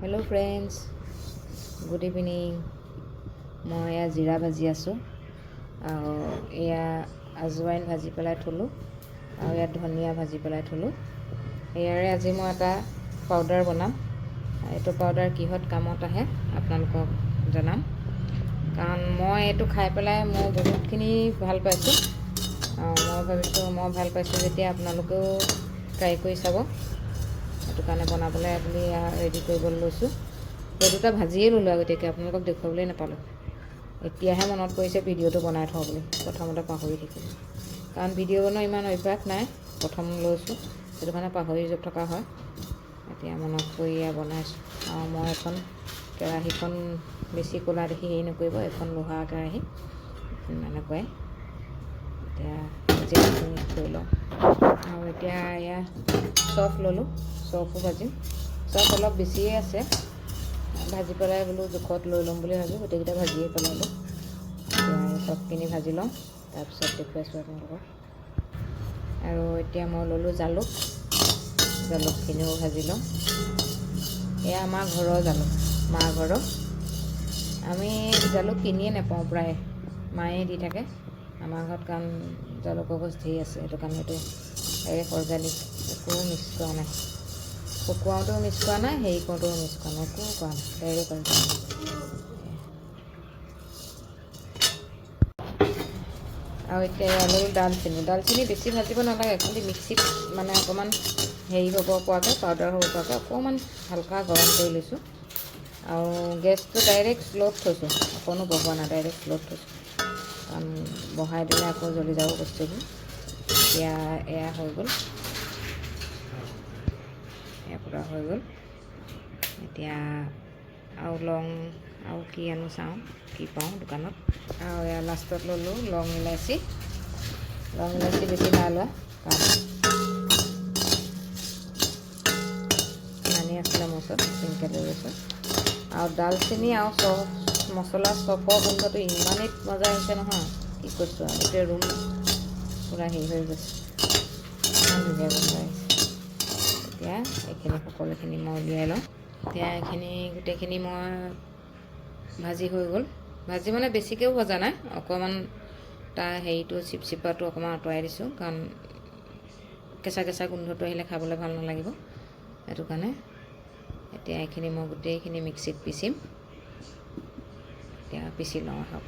Hello' friends, good evening. মই এয়া জিৰা ভাজি আছোঁ আৰু এয়া আজৱাইন ভাজি পেলাই থ'লোঁ আৰু ইয়াত ধনিয়া ভাজি পেলাই থ'লোঁ। ইয়াৰে আজি মই এটা পাউডাৰ বনাম। এইটো পাউডাৰ কিহত কামত আহে আপোনালোকক জনাম, কাৰণ মই এইটো খাই পেলাই মই বহুতখিনি ভাল পাইছোঁ। মই ভাবিছোঁ মই ভাল পাইছোঁ যেতিয়া আপোনালোকেও ট্ৰাই কৰি চাব। সেইটো কাৰণে বনাবলৈ বুলি ৰেডি কৰিবলৈ লৈছোঁ। এই দুটা ভাজিয়ে ল'লোঁ আগতীয়াকৈ, আপোনালোকক দেখুৱাবলৈ নাপালোঁ। এতিয়াহে মনত পৰিছে ভিডিঅ'টো বনাই থওঁ বুলি, প্ৰথমতে পাহৰি থাকিলোঁ। কাৰণ ভিডিঅ' বনোৱা ইমান অভ্যাস নাই, প্ৰথম লৈছোঁ সেইটো কাৰণে পাহৰি থকা হয়। এতিয়া মনত পৰি বনাইছোঁ। আৰু মই এখন কেৰাহীখন বেছি ক'লা দেখি হেৰি নকৰিব, এখন লোহাৰ কেৰাহী এনেকুৱাই। এতিয়া জিৰাখিনি থৈ লওঁ আৰু এতিয়া এয়া চফ ল'লোঁ, চফো ভাজিম। চফ অলপ বেছিয়ে আছে, ভাজি পেলাই বোলো জোখত লৈ ল'ম বুলি ভাবি গোটেইকেইটা ভাজিয়ে পেলালোঁ। এতিয়া চফখিনি ভাজি লওঁ, তাৰপিছত দেখুৱাইছোঁ আপোনালোকক। আৰু এতিয়া মই ল'লোঁ জালুক, জালুকখিনিও ভাজি লওঁ। এয়া আমাৰ ঘৰৰ জালুক, মাৰ ঘৰৰ। আমি জালুক কিনিয়ে নাপাওঁ প্ৰায়, মায়ে দি থাকে আমাৰ ঘৰত, কাৰণ জালুকৰ গছ ধেৰ আছে। সেইটো কাৰণে এইটো ডাইৰেক্ট অৰ্গেনিক, একো মিক্স কৰা নাই। শুকুৱাওঁতেও মিক্স কৰা নাই, হেৰি কৰোঁতেও মিক্স কৰা নাই, একো কৰা নাই, ডাইৰেক্ট অৰ্গেনিক। আৰু এতিয়া ল'লোঁ দালচেনি। দালচেনি বেছি ভাজিব নালাগে, খালি মিক্সিত মানে অকণমান হেৰি হ'ব পৰাকৈ, পাউডাৰ হ'ব পৰাকৈ অকণমান হালকা গৰম কৰি লৈছোঁ। আৰু গেছটো ডাইৰেক্ট শ্ল'ত থৈছোঁ, অকণো বহোৱা নাই, ডাইৰেক্ট শ্ল'ত থৈছোঁ। কাৰণ বহাই দিলে আকৌ জ্বলি যাব বস্তুবোৰ। এতিয়া এয়া হৈ গ'ল, এয়া পূৰা হৈ গ'ল। এতিয়া আৰু লং আৰু কি আনো চাওঁ, কি পাওঁ দোকানত। আৰু এয়া লাষ্টত ল'লোঁ লং ইলাচি। লং ইলাচি বেছি নাই লোৱা, কাৰণ ইমানেই আছিলে মোৰ ওচৰত, চিংকৈ লৈ লৈছোঁ। আৰু ডালচেনি আৰু চফ মছলা, চফৰ গোন্ধটো ইমানেই মজা আহিছে নহয়, কি কৈছোঁ আৰু গোটেই ৰুম পূৰা হেৰি হৈ গৈছে, ইমান ধুনীয়া গোন্ধ আহিছে। এতিয়া এইখিনি সকলোখিনি মই উলিয়াই লওঁ। এতিয়া এইখিনি গোটেইখিনি মই ভাজি হৈ গ'ল। ভাজি মানে বেছিকৈও ভজা নাই, অকণমান তাৰ হেৰিটো চিপচিপাটো অকণমান আঁতৰাই দিছোঁ, কাৰণ কেঁচা কেঁচা গোন্ধটো আহিলে খাবলৈ ভাল নালাগিব, সেইটো কাৰণে। এতিয়া এইখিনি মই গোটেইখিনি মিক্সিত পিচিম। এতিয়া পিচি লওঁ আহক।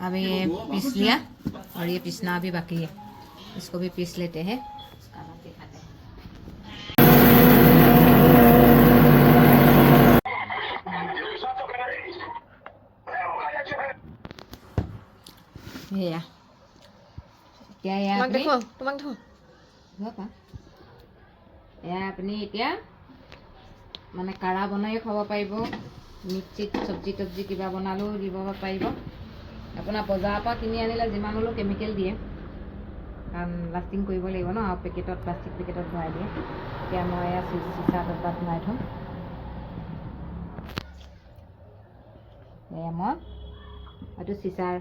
अभी ये पीस लिया और ये पीसना अभी बाकी है, इसको भी पीस लेते हैं। এয়া এতিয়া এয়া আপুনি এতিয়া মানে কাঢ়া বনাইও খাব পাৰিব, মিক্সিত চব্জি তব্জি কিবা বনালেও দিব পাৰিব। আপোনাৰ বজাৰৰ পৰা কিনি আনিলে যিমান হ'লেও কেমিকেল দিয়ে, কাৰণ লাষ্টিং কৰিব লাগিব ন, আৰু পেকেটত, প্লাষ্টিক পেকেটত ভৰাই দিয়ে। এতিয়া মই এয়া চিচা ডব্বাত ভৰাই থওঁ। এয়া মই এইটো চিচাৰ,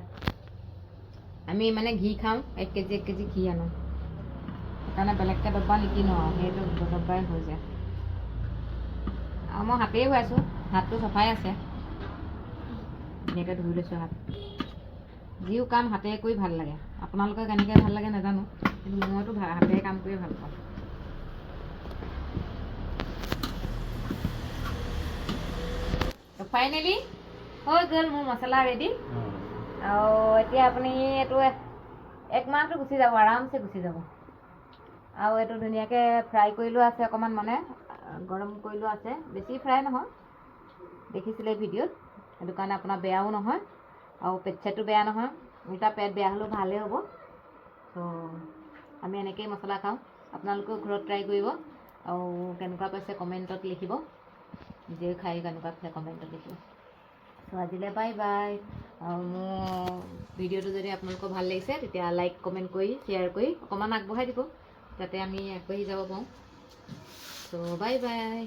আমি মানে ঘি খাওঁ, 1 কেজি ঘি আনো, সেইকাৰণে বেলেগকৈ ডব্বা নিকিনো আৰু সেইটো ডব্বাই হৈ যায়। আৰু মই হাতেই ভৰাইছোঁ, হাতটো চফাই আছে, ধুনীয়াকৈ ধুই লৈছোঁ হাত। যিও কাম হাতেৰে কৰি ভাল লাগে, আপোনালোকে কেনেকৈ ভাল লাগে নাজানো, কিন্তু মইতো হাতেৰে কাম কৰি ভাল পাওঁ। ফাইনেলি হৈ গ'ল মোৰ মছলা ৰেডি। আৰু এতিয়া আপুনি এইটো 1 মাহটো গুচি যাব, আৰামছে গুচি যাব। আৰু এইটো ধুনীয়াকৈ ফ্ৰাই কৰি লোৱা আছে, অকণমান মানে গৰম কৰি লোৱা আছে, বেছি ফ্ৰাই নহয়, দেখিছিলে ভিডিঅ'ত। সেইটো কাৰণে আপোনাৰ বেয়াও নহয়, আৰু পেট চেটো বেয়া নহয়, উল্টা পেট বেয়া হ'লেও ভালেই হ'ব। ত' আমি এনেকৈয়ে মছলা খাওঁ, আপোনালোকেও ঘৰত ট্ৰাই কৰিব। আৰু কেনেকুৱা পাইছে কমেণ্টত লিখিব, নিজে খাই কেনেকুৱা পাইছে কমেণ্টত লিখিব। ত' আজিলৈ বাই বাই। আৰু মোৰ ভিডিঅ'টো যদি আপোনালোকৰ ভাল লাগিছে, তেতিয়া লাইক কমেণ্ট কৰি শ্বেয়াৰ কৰি অকণমান আগবঢ়াই দিব, যাতে আমি আগবাঢ়ি যাব পাৰোঁ। ত' বাই বাই।